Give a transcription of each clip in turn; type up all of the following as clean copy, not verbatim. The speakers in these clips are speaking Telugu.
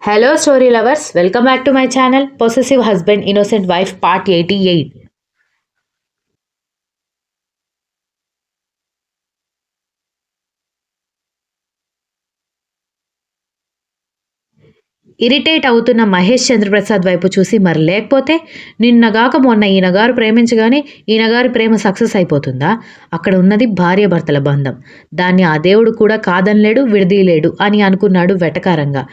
Hello story lovers, welcome back to my channel possessive husband innocent wife part 88. Irritate అవుతున్న మహేష్ చంద్రప్రసాద్ వైపు చూసి మరి లేకపోతే నిన్నగాక మొన్న ఈయనగారు ప్రేమించగానే ఈయనగారి ప్రేమ సక్సెస్ అయిపోతుందా? అక్కడ ఉన్నది భార్యాభర్తల బంధం. దాన్ని ఆ దేవుడు కూడా కాదనలేడు, విడదీయలేడు అని అనుకున్నాడు వెటకారంగా.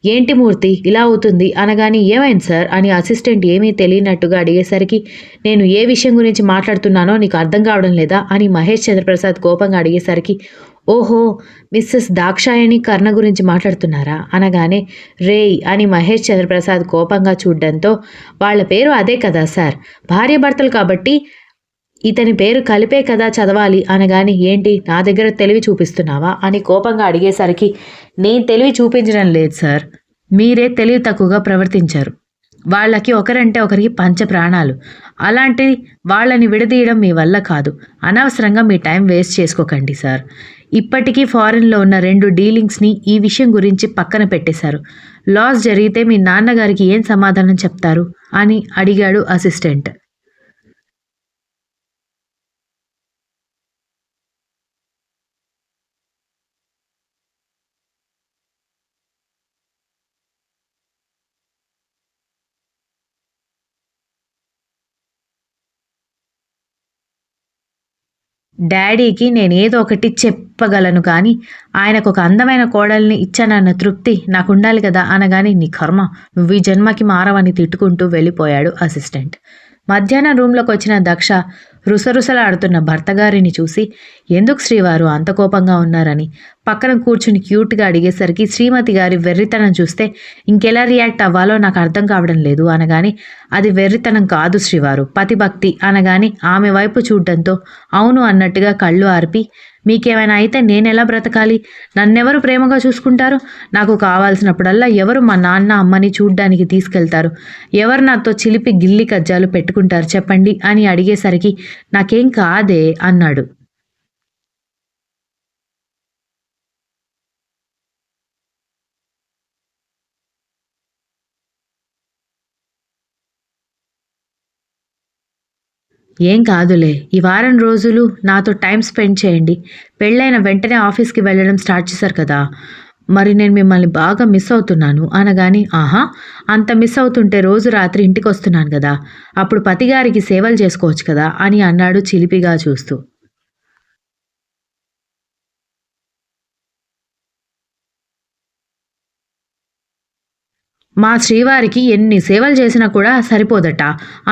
ఏంటి మూర్తి ఇలా అవుతుంది అనగానే ఏమైంది సార్ అని అసిస్టెంట్ ఏమీ తెలియనట్టుగా అడిగేసరికి నేను ఏ విషయం గురించి మాట్లాడుతున్నానో నీకు అర్థం కావడం లేదా అని మహేష్ చంద్రప్రసాద్ కోపంగా అడిగేసరికి ఓహో, మిస్సెస్ దాక్షాయణి కర్ణ గురించి మాట్లాడుతున్నారా అనగానే రేయ్ అని మహేష్ చంద్రప్రసాద్ కోపంగా చూడ్డంతో వాళ్ళ పేరు అదే కదా సార్, భార్యాభర్తలు కాబట్టి ఇతని పేరు కలిపే కదా చదవాలి అనగాని ఏంటి నా దగ్గర తెలివి చూపిస్తున్నావా అని కోపంగా అడిగేసరికి నేను తెలివి చూపించడం లేదు సార్, మీరే తెలివి తక్కువగా ప్రవర్తించారు. వాళ్ళకి ఒకరంటే ఒకరికి పంచ ప్రాణాలు. అలాంటి వాళ్ళని విడదీయడం మీ వల్ల కాదు. అనవసరంగా మీ టైం వేస్ట్ చేసుకోకండి సార్. ఇప్పటికీ ఫారెన్లో ఉన్న 2 డీలింగ్స్ని ఈ విషయం గురించి పక్కన పెట్టేశారు. లాస్ జరిగితే మీ నాన్నగారికి ఏం సమాధానం చెప్తారు అని అడిగాడు అసిస్టెంట్. డాడీకి నేనేదో ఒకటి చెప్పగలను కానీ ఆయనకు ఒక అందమైన కోడల్ని ఇచ్చానన్న తృప్తి నాకుండాలి కదా అనగానే నీ కర్మ, నువ్వు ఈ జన్మకి మారవని తిట్టుకుంటూ వెళ్ళిపోయాడు అసిస్టెంట్. మధ్యాహ్నం రూమ్లోకి వచ్చిన దక్ష రుసరుసలాడుతున్న భర్తగారిని చూసి ఎందుకు శ్రీవారు అంత కోపంగా ఉన్నారని పక్కన కూర్చుని క్యూట్గా అడిగేసరికి శ్రీమతి గారి వెర్రితనం చూస్తే ఇంకెలా రియాక్ట్ అవ్వాలో నాకు అర్థం కావడం లేదు అనగాని అది వెర్రితనం కాదు శ్రీవారు, పతిభక్తి అనగాని ఆమె వైపు చూడ్డంతో అవును అన్నట్టుగా కళ్ళు ఆర్పి మీకేమైనా అయితే నేనెలా బ్రతకాలి? నన్నెవరు ప్రేమగా చూసుకుంటారు? నాకు కావాల్సినప్పుడల్లా ఎవరు మా నాన్న అమ్మని చూడ్డానికి తీసుకెళ్తారు? ఎవరు నాతో చిలిపి గిల్లి కజ్జాలు పెట్టుకుంటారు చెప్పండి అని అడిగేసరికి నాకేం కాదే అన్నాడు. ఏం కాదులే, ఈ వారం రోజులు నాతో టైం స్పెండ్ చేయండి. పెళ్ళైన వెంటనే ఆఫీస్కి వెళ్ళడం స్టార్ట్ చేశారు కదా, మరి నేను మిమ్మల్ని బాగా మిస్ అవుతున్నాను అనగాని ఆహా, అంత మిస్ అవుతుంటే రోజు రాత్రి ఇంటికి వస్తున్నాను కదా, అప్పుడు పతిగారికి సేవలు చేసుకోవచ్చు కదా అని అన్నాడు చిలిపిగా చూస్తూ. మా శ్రీవారికి ఎన్ని సేవలు చేసినా కూడా సరిపోదట.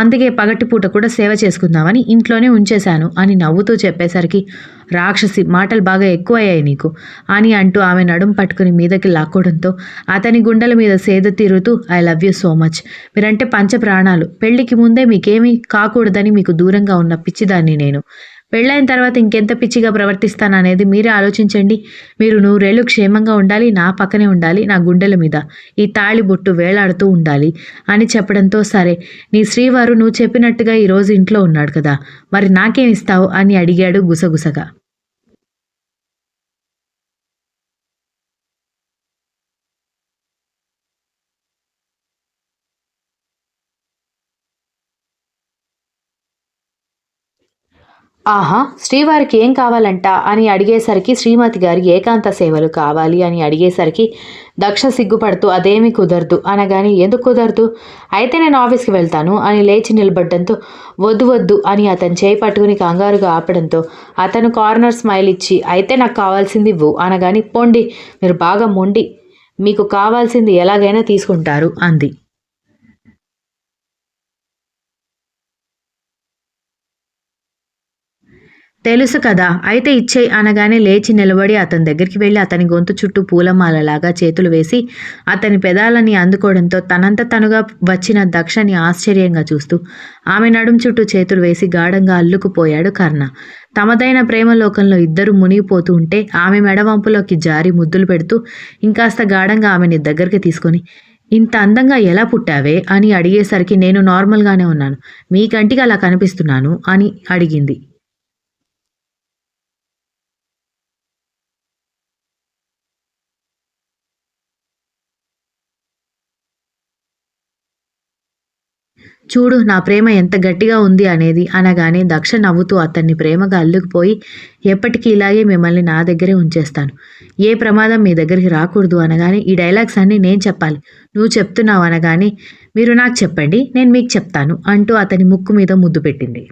అందుకే పగటిపూట కూడా సేవ చేసుకుందామని ఇంట్లోనే ఉంచేశాను అని నవ్వుతూ చెప్పేసరికి రాక్షసి, మాటలు బాగా ఎక్కువయ్యాయి నీకు అని అంటూ ఆమె నడుం పట్టుకుని మీదకి లాక్కోవడంతో అతని గుండెల మీద సేద తీరుతూ I love you so much. మీరంటే పంచ ప్రాణాలు. పెళ్లికి ముందే మీకేమీ కాకూడదని మీకు దూరంగా ఉన్న పిచ్చిదాన్ని నేను. పెళ్ళైన తర్వాత ఇంకెంత పిచ్చిగా ప్రవర్తిస్తాననేది మీరే ఆలోచించండి. మీరు నూరేళ్లు క్షేమంగా ఉండాలి, నా పక్కనే ఉండాలి, నా గుండెల మీద ఈ తాళి బొట్టు వేలాడుతూ ఉండాలి అని చెప్పడంతో సరే, నీ శ్రీవారు నువ్వు చెప్పినట్టుగా ఈరోజు ఇంట్లో ఉన్నాడు కదా, మరి నాకేమిస్తావు అని అడిగాడు గుసగుసగా. ఆహా! శ్రీవారికి ఏం కావాలంట అని అడిగేసరికి శ్రీమతి గారి ఏకాంత సేవలు కావాలి అని అడిగేసరికి దక్ష సిగ్గుపడుతూ అదేమీ కుదరదు అనగాని ఎందుకు కుదరదు? అయితే నేను ఆఫీస్‌కి వెళ్తాను అని లేచి నిలబడ్డంతో వద్దు వద్దు అని అతని చేయి పట్టుకుని కంగారుగా ఆపడంతో అతను కార్నర్ స్మైల్ ఇచ్చి అయితే నాకు కావాల్సింది ఇవ్వు అనగాని పొండి, మీరు బాగా మొండి, మీకు కావాల్సింది ఎలాగైనా తీసుకుంటారు అంది. తెలుసు కదా, అయితే ఇచ్చేయి అనగానే లేచి నిలబడి అతని దగ్గరికి వెళ్ళి అతని గొంతు చుట్టూ పూలమాలలాగా చేతులు వేసి అతని పెదాలని అందుకోవడంతో తనంత తనుగా వచ్చిన దక్షని ఆశ్చర్యంగా చూస్తూ ఆమె నడుం చుట్టూ చేతులు వేసి గాఢంగా అల్లుకుపోయాడు కర్ణ. తమదైన ప్రేమలోకంలో ఇద్దరు మునిగిపోతూ ఉంటే ఆమె మెడవంపులోకి జారి ముద్దులు పెడుతూ ఇంకాస్త గాఢంగా ఆమెని దగ్గరికి తీసుకొని ఇంత అందంగా ఎలా పుట్టావే అని అడిగేసరికి నేను నార్మల్గానే ఉన్నాను, మీ కంటికి అలా కనిపిస్తున్నాను అని అడిగింది. చూడు నా ప్రేమ ఎంత గట్టిగా ఉంది అనేది అనగానే దక్ష నవ్వుతూ అతన్ని ప్రేమగా అల్లుకుపోయి ఎప్పటికీ ఇలాగే మిమ్మల్ని నా దగ్గరే ఉంచేస్తాను. ఏ ప్రమాదం మీ దగ్గరికి రాకూడదు అనగానే ఈ డైలాగ్స్ అన్నీ నేను చెప్పాలి. నువ్వు చెప్తున్నావు అనగానే మీరు నాకు చెప్పండి నేను మీకు చెప్తాను అంటూ అతని ముక్కు మీద ముద్దు పెట్టింది.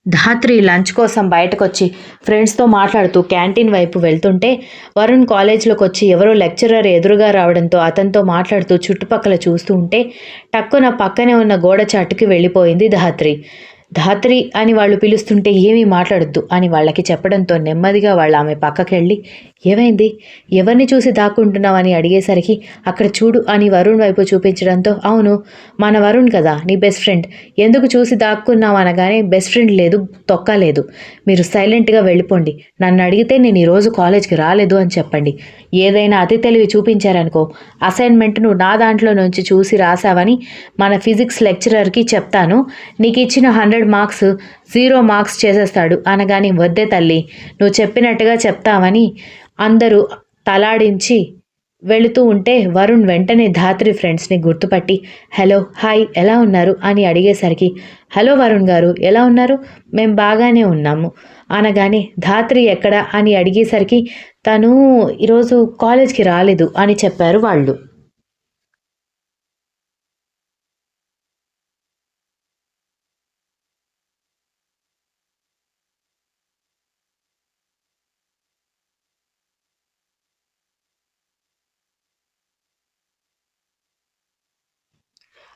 ధాత్రి లంచ్ కోసం బయటకొచ్చి ఫ్రెండ్స్తో మాట్లాడుతూ క్యాంటీన్ వైపు వెళ్తుంటే వరుణ్ కాలేజ్లోకి వచ్చి ఎవరో లెక్చరర్ ఎదురుగా రావడంతో అతనితో మాట్లాడుతూ చుట్టుపక్కల చూస్తూ ఉంటే టక్కున పక్కనే ఉన్న గోడ చాటుకి వెళ్ళిపోయింది ధాత్రి. ధాత్రి అని వాళ్ళు పిలుస్తుంటే ఏమీ మాట్లాడొద్దు అని వాళ్ళకి చెప్పడంతో నెమ్మదిగా వాళ్ళు ఆమె పక్కకెళ్ళి ఏమైంది, ఎవరిని చూసి దాక్కుంటున్నావని అడిగేసరికి అక్కడ చూడు అని వరుణ్ వైపు చూపించడంతో అవును మన వరుణ్ కదా నీ బెస్ట్ ఫ్రెండ్, ఎందుకు చూసి దాక్కున్నావు అనగానే బెస్ట్ ఫ్రెండ్ లేదు తొక్క లేదు, మీరు సైలెంట్గా వెళ్ళిపోండి, నన్ను అడిగితే నేను ఈరోజు కాలేజ్కి రాలేదు అని చెప్పండి, ఏదైనా అతి తెలివి చూపించారనుకో అసైన్మెంట్ను నా దాంట్లో నుంచి చూసి రాసావని మన ఫిజిక్స్ లెక్చరర్కి చెప్తాను, నీకు ఇచ్చిన 100 మార్క్స్ 0 మార్క్స్ చేసేస్తాడు అనగానే వద్దే తల్లి నువ్వు చెప్పినట్టుగా చెప్తామని అందరూ తలాడించి వెళుతూ ఉంటే వరుణ్ వెంటనే ధాత్రి ఫ్రెండ్స్ని గుర్తుపట్టి హలో హాయ్ ఎలా ఉన్నారు అని అడిగేసరికి హలో వరుణ్ గారు ఎలా ఉన్నారు, మేము బాగానే ఉన్నాము అనగానే ధాత్రి ఎక్కడ అని అడిగేసరికి తను ఈరోజు కాలేజ్కి రాలేదు అని చెప్పారు వాళ్ళు.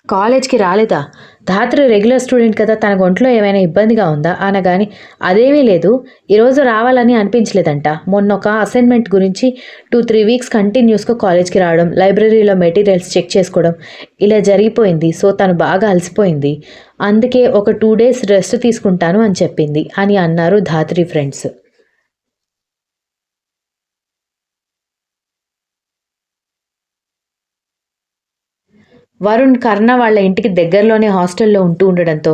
కాలేజ్కి రాలేదా, ధాత్రి రెగ్యులర్ స్టూడెంట్ కదా తనకు ఒంట్లో ఏమైనా ఇబ్బందిగా ఉందా అనగాని అదేమీ లేదు ఈరోజు రావాలని అనిపించలేదంట, మొన్న ఒక అసైన్మెంట్ గురించి 2-3 వీక్స్ కంటిన్యూస్గా కాలేజ్కి రావడం లైబ్రరీలో మెటీరియల్స్ చెక్ చేసుకోవడం ఇలా జరిగిపోయింది, సో తను బాగా అలసిపోయింది, అందుకే ఒక 2 డేస్ రెస్ట్ తీసుకుంటాను అని చెప్పింది అని అన్నారు ధాత్రి ఫ్రెండ్స్. వరుణ్ కర్ణ వాళ్ళ ఇంటికి దగ్గరలోనే హాస్టల్లో ఉంటూ ఉండడంతో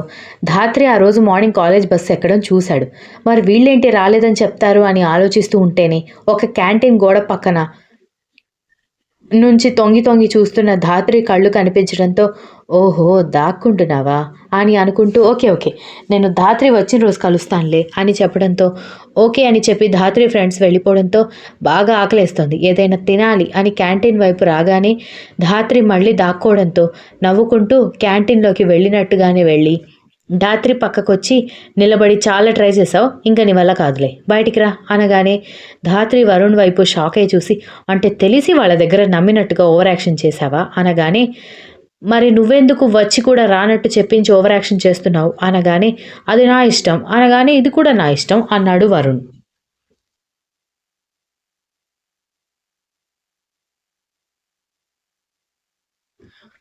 ధాత్రి ఆ రోజు మార్నింగ్ కాలేజ్ బస్సు ఎక్కడం చూశాడు. మరి వీళ్ళేంటి రాలేదని చెప్తారు అని ఆలోచిస్తూ ఉంటేనే ఒక క్యాంటీన్ గోడ పక్కన నుంచి తొంగి తొంగి చూస్తున్న ధాత్రి కళ్ళు కనిపించడంతో ఓహో దాక్కుంటున్నావా అని అనుకుంటూ ఓకే ఓకే నేను ధాత్రి వచ్చిన రోజు కలుస్తానులే అని చెప్పడంతో ఓకే అని చెప్పి ధాత్రి ఫ్రెండ్స్ వెళ్ళిపోవడంతో బాగా ఆకలేస్తుంది ఏదైనా తినాలి అని క్యాంటీన్ వైపు రాగానే ధాత్రి మళ్ళీ దాక్కోవడంతో నవ్వుకుంటూ క్యాంటీన్లోకి వెళ్ళినట్టుగానే వెళ్ళి ధాత్రి పక్కకొచ్చి నిలబడి చాలా ట్రై చేసావు ఇంకా నీ వల్ల కాదులే బయటికి రా అనగానే ధాత్రి వరుణ్ వైపు షాక్ అయి చూసి అంటే తెలిసి వాళ్ళ దగ్గర నమ్మినట్టుగా ఓవర్ యాక్షన్ చేశావా అనగానే మరి నువ్వెందుకు వచ్చి కూడా రానట్టు చెప్పించి ఓవర్ యాక్షన్ చేస్తున్నావు అనగానే అది నా ఇష్టం అనగానే ఇది కూడా నా ఇష్టం అన్నాడు వరుణ్.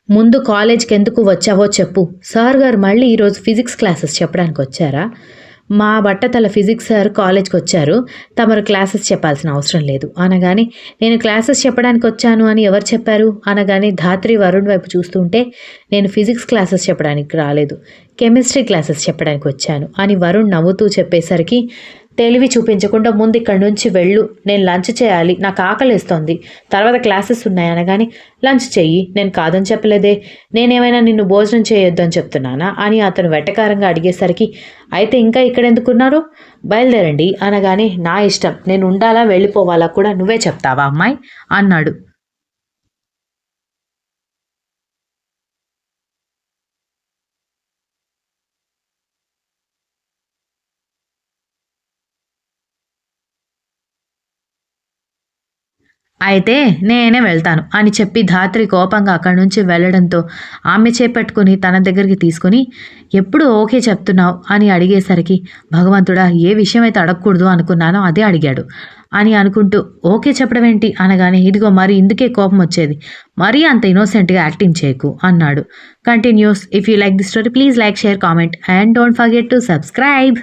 ముందు కాలేజ్కి ఎందుకు వచ్చావో చెప్పు, సార్ గారు మళ్ళీ ఈరోజు ఫిజిక్స్ క్లాసెస్ చెప్పడానికి వచ్చారా, మా బట్టతల ఫిజిక్స్ సార్ కాలేజ్కి వచ్చారు, తమరు క్లాసెస్ చెప్పాల్సిన అవసరం లేదు అనగానే నేను క్లాసెస్ చెప్పడానికి వచ్చాను అని ఎవరు చెప్పారు అనగానే ధాత్రి వరుణ్ వైపు చూస్తుంటే నేను ఫిజిక్స్ క్లాసెస్ చెప్పడానికి రాలేదు కెమిస్ట్రీ క్లాసెస్ చెప్పడానికి వచ్చాను అని వరుణ్ నవ్వుతూ చెప్పేసరికి తెలివి చూపించకుండా ముందు ఇక్కడి నుంచి వెళ్ళు నేను లంచ్ చేయాలి నాకు ఆకలిస్తోంది తర్వాత క్లాసెస్ ఉన్నాయి అనగానే లంచ్ చెయ్యి నేను కాదని చెప్పలేదే నేనేమైనా నిన్ను భోజనం చేయొద్దు అని చెప్తున్నానా అని అతను వెటకారంగా అడిగేసరికి అయితే ఇంకా ఇక్కడ ఎందుకున్నారు బయలుదేరండి అనగానే నా ఇష్టం నేను ఉండాలా వెళ్ళిపోవాలా కూడా నువ్వే చెప్తావా అమ్మాయి అన్నాడు. అయితే నేనే వెళ్తాను అని చెప్పి ధాత్రి కోపంగా అక్కడి నుంచి వెళ్ళడంతో ఆమె చేపట్టుకుని తన దగ్గరికి తీసుకుని ఎప్పుడు ఓకే చెప్తున్నావు అని అడిగేసరికి భగవంతుడా ఏ విషయం అయితే అడగకూడదు అనుకున్నానో అదే అడిగాడు అని అనుకుంటూ ఓకే చెప్పడం ఏంటి అనగానే ఇదిగో మరి ఇందుకే కోపం వచ్చేది మరీ అంత ఇన్నోసెంట్గా యాక్టింగ్ చేయకు అన్నాడు. Continuous. If you like the story please like share comment and don't forget to subscribe.